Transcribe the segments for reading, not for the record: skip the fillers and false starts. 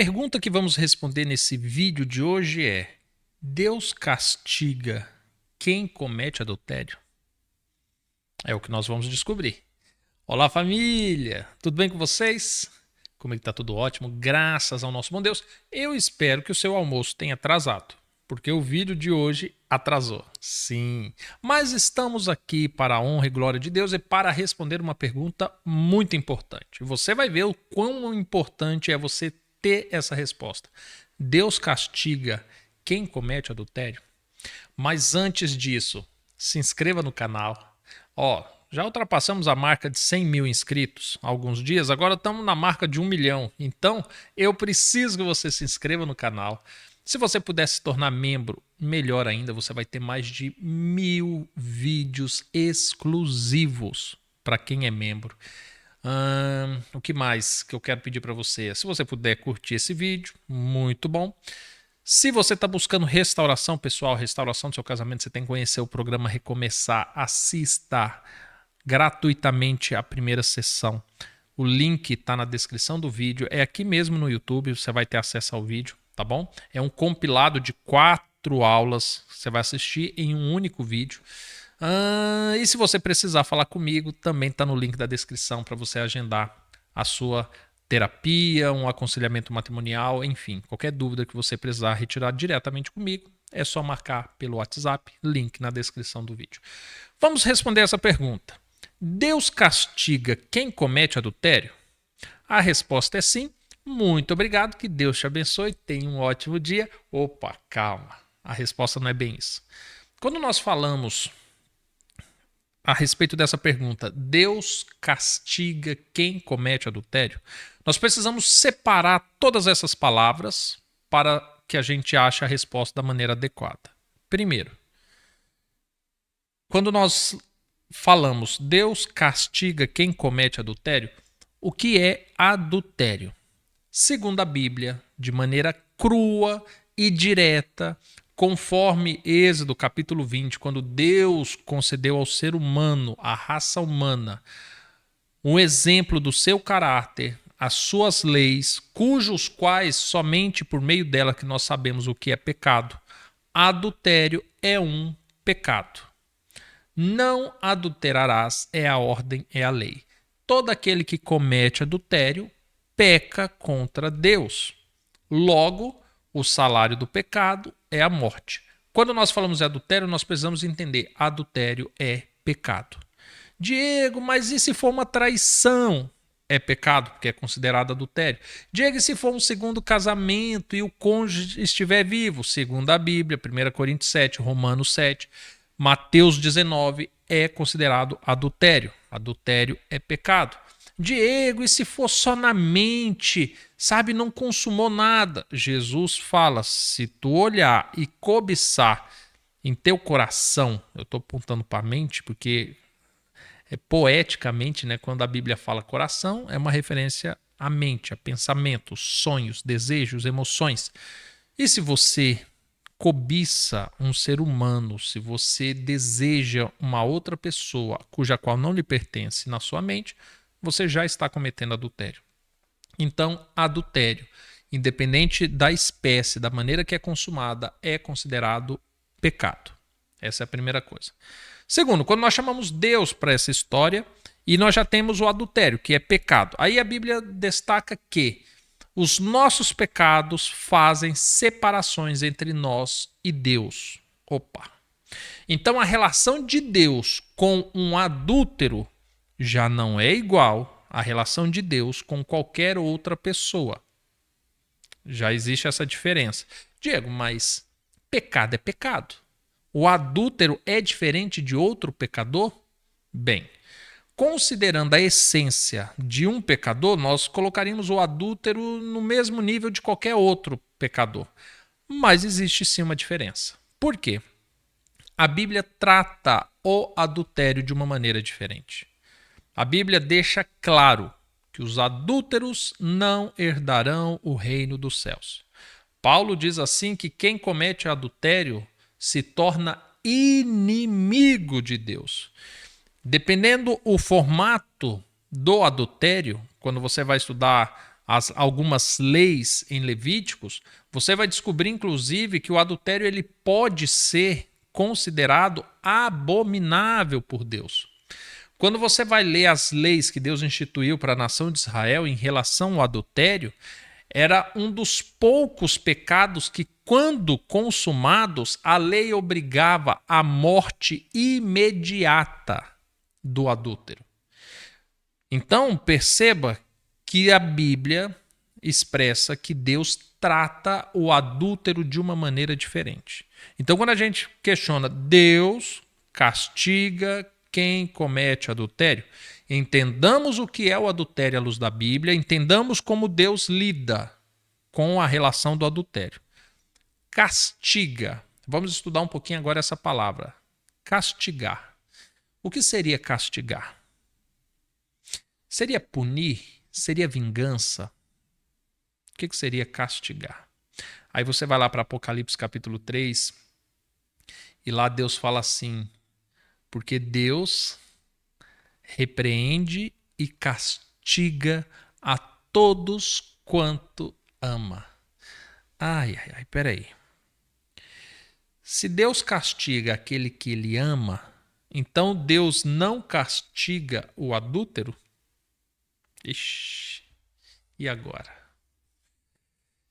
pergunta que vamos responder nesse vídeo de hoje é: Deus castiga quem comete adultério? É o que nós vamos descobrir. Olá, família! Tudo bem com vocês? Como é que tá? Tudo ótimo? Graças ao nosso bom Deus. Eu espero que o seu almoço tenha atrasado, porque o vídeo de hoje atrasou. Sim, mas estamos aqui para a honra e glória de Deus e para responder uma pergunta muito importante. Você vai ver o quão importante é você ter essa resposta. Deus castiga quem comete adultério? Mas antes disso, se inscreva no canal. Já ultrapassamos a marca de 100 mil inscritos há alguns dias, agora estamos na marca de 1 milhão. Então, eu preciso que você se inscreva no canal. Se você puder se tornar membro, melhor ainda, você vai ter mais de 1000 vídeos exclusivos para quem é membro. O que mais que eu quero pedir para você? Se você puder curtir esse vídeo, muito bom. Se você está buscando restauração pessoal, restauração do seu casamento, você tem que conhecer o programa Recomeçar. Assista gratuitamente a primeira sessão. O link está na descrição do vídeo. É aqui mesmo no YouTube, você vai ter acesso ao vídeo, tá bom? É um compilado de 4 aulas. Você vai assistir em um único vídeo. E se você precisar falar comigo, também está no link da descrição para você agendar a sua terapia, um aconselhamento matrimonial, enfim, qualquer dúvida que você precisar retirar diretamente comigo, é só marcar pelo WhatsApp, link na descrição do vídeo. Vamos responder essa pergunta. Deus castiga quem comete adultério? A resposta é sim. Muito obrigado, que Deus te abençoe, tenha um ótimo dia. Opa, calma, a resposta não é bem isso. Quando nós falamos a respeito dessa pergunta, Deus castiga quem comete adultério? Nós precisamos separar todas essas palavras para que a gente ache a resposta da maneira adequada. Primeiro, quando nós falamos Deus castiga quem comete adultério, o que é adultério? Segundo a Bíblia, de maneira crua e direta, conforme Êxodo capítulo 20, quando Deus concedeu ao ser humano, à raça humana, um exemplo do seu caráter, as suas leis, cujos quais somente por meio dela que nós sabemos o que é pecado. Adultério é um pecado. Não adulterarás é a ordem, é a lei. Todo aquele que comete adultério peca contra Deus. Logo, o salário do pecado é a morte. Quando nós falamos de adultério, nós precisamos entender: adultério é pecado. Diego, mas e se for uma traição? É pecado, porque é considerado adultério. Diego, e se for um segundo casamento e o cônjuge estiver vivo? Segundo a Bíblia, 1 Coríntios 7, Romanos 7, Mateus 19, é considerado adultério. Adultério é pecado. Diego, e se for só na mente, sabe, não consumou nada? Jesus fala: se tu olhar e cobiçar em teu coração, eu estou apontando para a mente porque poeticamente, né, quando a Bíblia fala coração, é uma referência à mente, a pensamentos, sonhos, desejos, emoções. E se você cobiça um ser humano, se você deseja uma outra pessoa cuja qual não lhe pertence na sua mente, você já está cometendo adultério. Então, adultério, independente da espécie, da maneira que é consumada, é considerado pecado. Essa é a primeira coisa. Segundo, quando nós chamamos Deus para essa história e nós já temos o adultério, que é pecado, aí a Bíblia destaca que os nossos pecados fazem separações entre nós e Deus. Então a relação de Deus com um adúltero já não é igual à relação de Deus com qualquer outra pessoa. Já existe essa diferença. Diego, mas pecado é pecado. O adúltero é diferente de outro pecador? Bem, considerando a essência de um pecador, nós colocaríamos o adúltero no mesmo nível de qualquer outro pecador. Mas existe sim uma diferença. Por quê? A Bíblia trata o adultério de uma maneira diferente. A Bíblia deixa claro que os adúlteros não herdarão o reino dos céus. Paulo diz assim que quem comete adultério se torna inimigo de Deus. Dependendo o formato do adultério, quando você vai estudar algumas leis em Levíticos, você vai descobrir, inclusive, que o adultério ele pode ser considerado abominável por Deus. Quando você vai ler as leis que Deus instituiu para a nação de Israel em relação ao adultério, era um dos poucos pecados que, quando consumados, a lei obrigava à morte imediata do adúltero. Então, perceba que a Bíblia expressa que Deus trata o adúltero de uma maneira diferente. Então, quando a gente questiona Deus castiga quem comete adultério, entendamos o que é o adultério à luz da Bíblia, entendamos como Deus lida com a relação do adultério. Castiga. Vamos estudar um pouquinho agora essa palavra. Castigar. O que seria castigar? Seria punir? Seria vingança? O que seria castigar? Aí você vai lá para Apocalipse capítulo 3 e lá Deus fala assim: porque Deus repreende e castiga a todos quanto ama. Ai, peraí. Se Deus castiga aquele que ele ama, então Deus não castiga o adúltero? Ixi, e agora?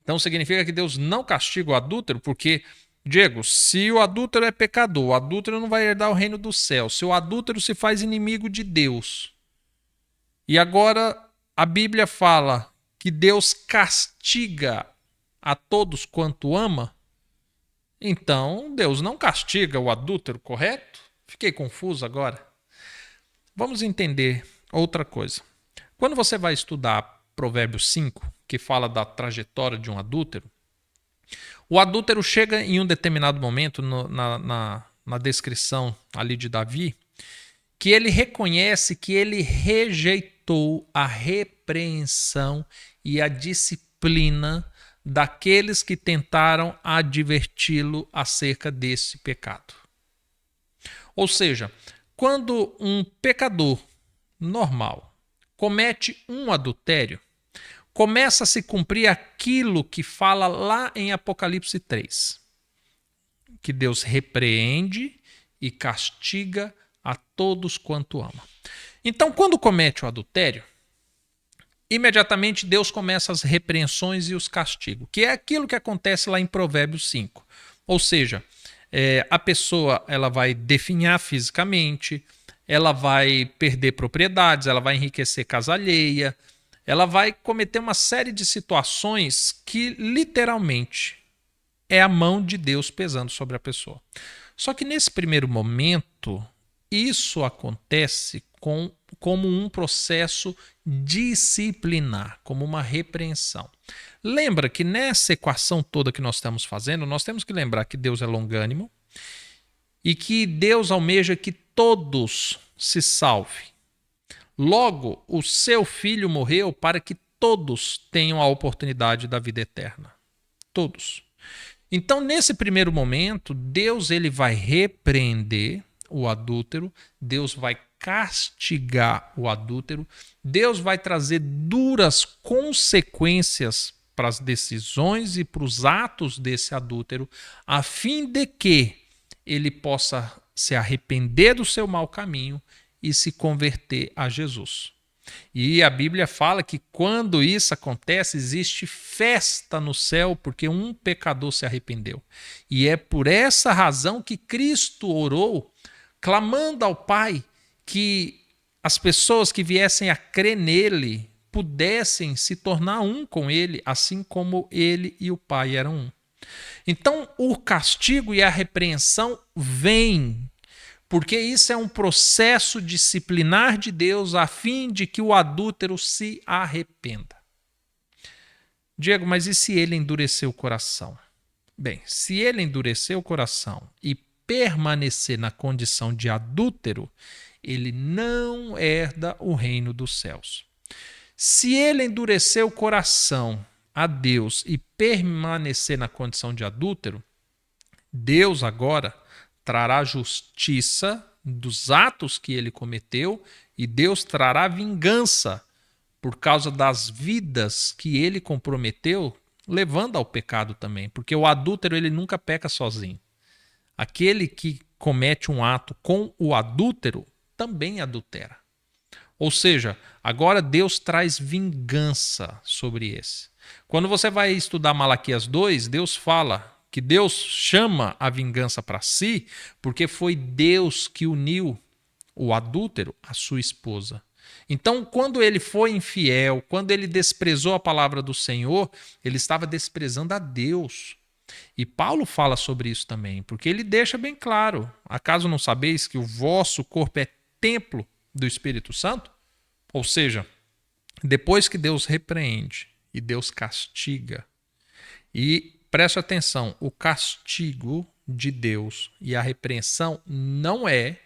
Então significa que Deus não castiga o adúltero? Porque, Diego, se o adúltero é pecador, o adúltero não vai herdar o reino do céu. Se o adúltero se faz inimigo de Deus, e agora a Bíblia fala que Deus castiga a todos quanto ama, então Deus não castiga o adúltero, correto? Fiquei confuso agora. Vamos entender outra coisa. Quando você vai estudar Provérbios 5, que fala da trajetória de um adúltero, o adúltero chega em um determinado momento na descrição ali de Davi, que ele reconhece que ele rejeitou a repreensão e a disciplina daqueles que tentaram adverti-lo acerca desse pecado. Ou seja, quando um pecador normal comete um adultério, começa a se cumprir aquilo que fala lá em Apocalipse 3, que Deus repreende e castiga a todos quanto ama. Então, quando comete o adultério, imediatamente Deus começa as repreensões e os castigos, que é aquilo que acontece lá em Provérbios 5. Ou seja, a pessoa ela vai definhar fisicamente, ela vai perder propriedades, ela vai enriquecer casa alheia, ela vai cometer uma série de situações que literalmente é a mão de Deus pesando sobre a pessoa. Só que nesse primeiro momento, isso acontece como um processo disciplinar, como uma repreensão. Lembra que nessa equação toda que nós estamos fazendo, nós temos que lembrar que Deus é longânimo e que Deus almeja que todos se salvem. Logo, o seu filho morreu para que todos tenham a oportunidade da vida eterna. Todos. Então, nesse primeiro momento, Deus ele vai repreender o adúltero, Deus vai castigar o adúltero, Deus vai trazer duras consequências para as decisões e para os atos desse adúltero, a fim de que ele possa se arrepender do seu mau caminho e se converter a Jesus. E a Bíblia fala que quando isso acontece, existe festa no céu, porque um pecador se arrependeu. E é por essa razão que Cristo orou, clamando ao Pai que as pessoas que viessem a crer nele pudessem se tornar um com ele, assim como ele e o Pai eram um. Então, o castigo e a repreensão vêm, porque isso é um processo disciplinar de Deus a fim de que o adúltero se arrependa. Diego, mas e se ele endurecer o coração? Bem, se ele endurecer o coração e permanecer na condição de adúltero, ele não herda o reino dos céus. Se ele endurecer o coração a Deus e permanecer na condição de adúltero, Deus agora trará justiça dos atos que ele cometeu e Deus trará vingança por causa das vidas que ele comprometeu, levando ao pecado também. Porque o adúltero, ele nunca peca sozinho. Aquele que comete um ato com o adúltero também adultera. Ou seja, agora Deus traz vingança sobre esse. Quando você vai estudar Malaquias 2, Deus fala que Deus chama a vingança para si, porque foi Deus que uniu o adúltero à sua esposa. Então, quando ele foi infiel, quando ele desprezou a palavra do Senhor, ele estava desprezando a Deus. E Paulo fala sobre isso também, porque ele deixa bem claro: acaso não sabeis que o vosso corpo é templo do Espírito Santo? Ou seja, depois que Deus repreende e Deus castiga, e preste atenção, o castigo de Deus e a repreensão não é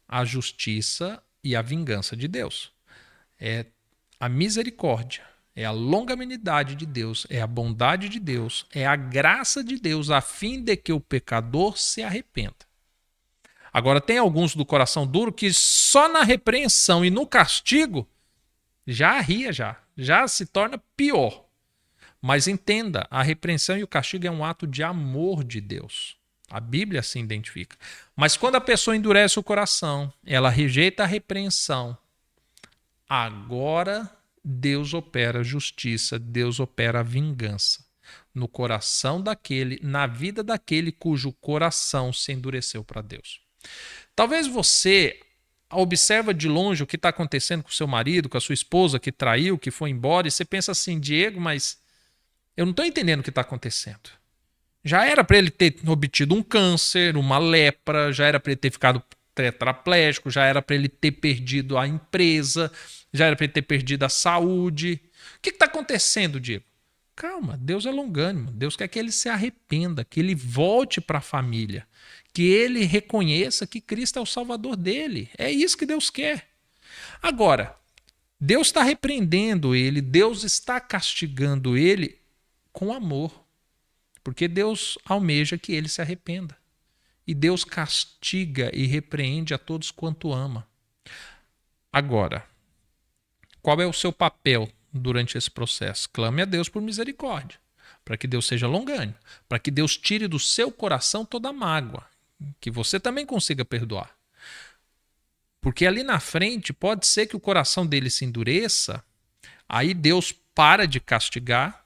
a justiça e a vingança de Deus. É a misericórdia, é a longanimidade de Deus, é a bondade de Deus, é a graça de Deus, a fim de que o pecador se arrependa. Agora, tem alguns do coração duro que só na repreensão e no castigo já arria, já se torna pior. Mas entenda, a repreensão e o castigo é um ato de amor de Deus. A Bíblia assim identifica. Mas quando a pessoa endurece o coração, ela rejeita a repreensão, agora Deus opera a justiça, Deus opera a vingança no coração daquele, na vida daquele cujo coração se endureceu para Deus. Talvez você observa de longe o que está acontecendo com seu marido, com a sua esposa que traiu, que foi embora, e você pensa assim: Diego, mas eu não estou entendendo o que está acontecendo. Já era para ele ter obtido um câncer, uma lepra, já era para ele ter ficado tetraplégico, já era para ele ter perdido a empresa, já era para ele ter perdido a saúde. O que está acontecendo, Diego? Calma, Deus é longânimo. Deus quer que ele se arrependa, que ele volte para a família, que ele reconheça que Cristo é o Salvador dele. É isso que Deus quer. Agora, Deus está repreendendo ele, Deus está castigando ele com amor, porque Deus almeja que ele se arrependa. E Deus castiga e repreende a todos quanto ama. Agora, qual é o seu papel durante esse processo? Clame a Deus por misericórdia, para que Deus seja longânimo, para que Deus tire do seu coração toda a mágoa, que você também consiga perdoar. Porque ali na frente pode ser que o coração dele se endureça, aí Deus para de castigar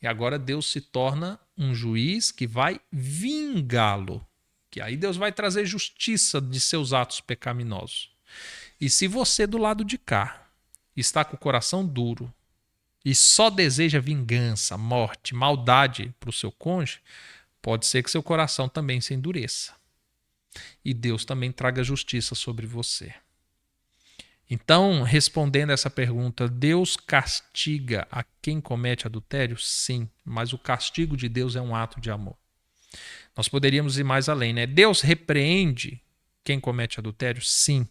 e agora Deus se torna um juiz que vai vingá-lo. Que aí Deus vai trazer justiça de seus atos pecaminosos. E se você do lado de cá está com o coração duro e só deseja vingança, morte, maldade para o seu cônjuge, pode ser que seu coração também se endureça. E Deus também traga justiça sobre você. Então, respondendo essa pergunta, Deus castiga a quem comete adultério? Sim, mas o castigo de Deus é um ato de amor. Nós poderíamos ir mais além, né? Deus repreende quem comete adultério? Sim,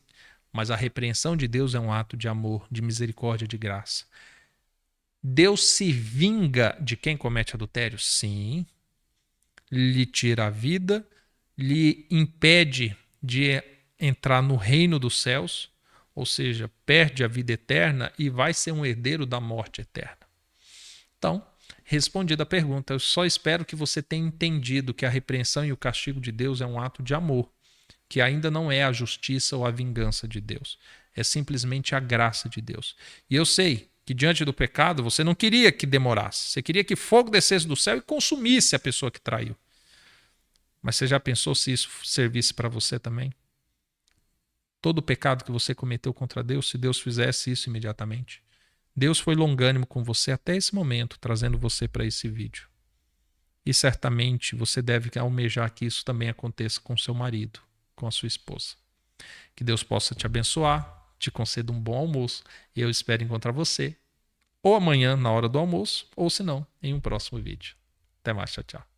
mas a repreensão de Deus é um ato de amor, de misericórdia, de graça. Deus se vinga de quem comete adultério? Sim. Lhe tira a vida, lhe impede de entrar no reino dos céus, ou seja, perde a vida eterna e vai ser um herdeiro da morte eterna. Então, respondida a pergunta, eu só espero que você tenha entendido que a repreensão e o castigo de Deus é um ato de amor, que ainda não é a justiça ou a vingança de Deus. É simplesmente a graça de Deus. E eu sei que diante do pecado você não queria que demorasse. Você queria que fogo descesse do céu e consumisse a pessoa que traiu. Mas você já pensou se isso servisse para você também? Todo o pecado que você cometeu contra Deus, se Deus fizesse isso imediatamente. Deus foi longânimo com você até esse momento, trazendo você para esse vídeo. E certamente você deve almejar que isso também aconteça com seu marido, com a sua esposa. Que Deus possa te abençoar, te conceda um bom almoço. E eu espero encontrar você ou amanhã na hora do almoço, ou se não, em um próximo vídeo. Até mais, tchau, tchau.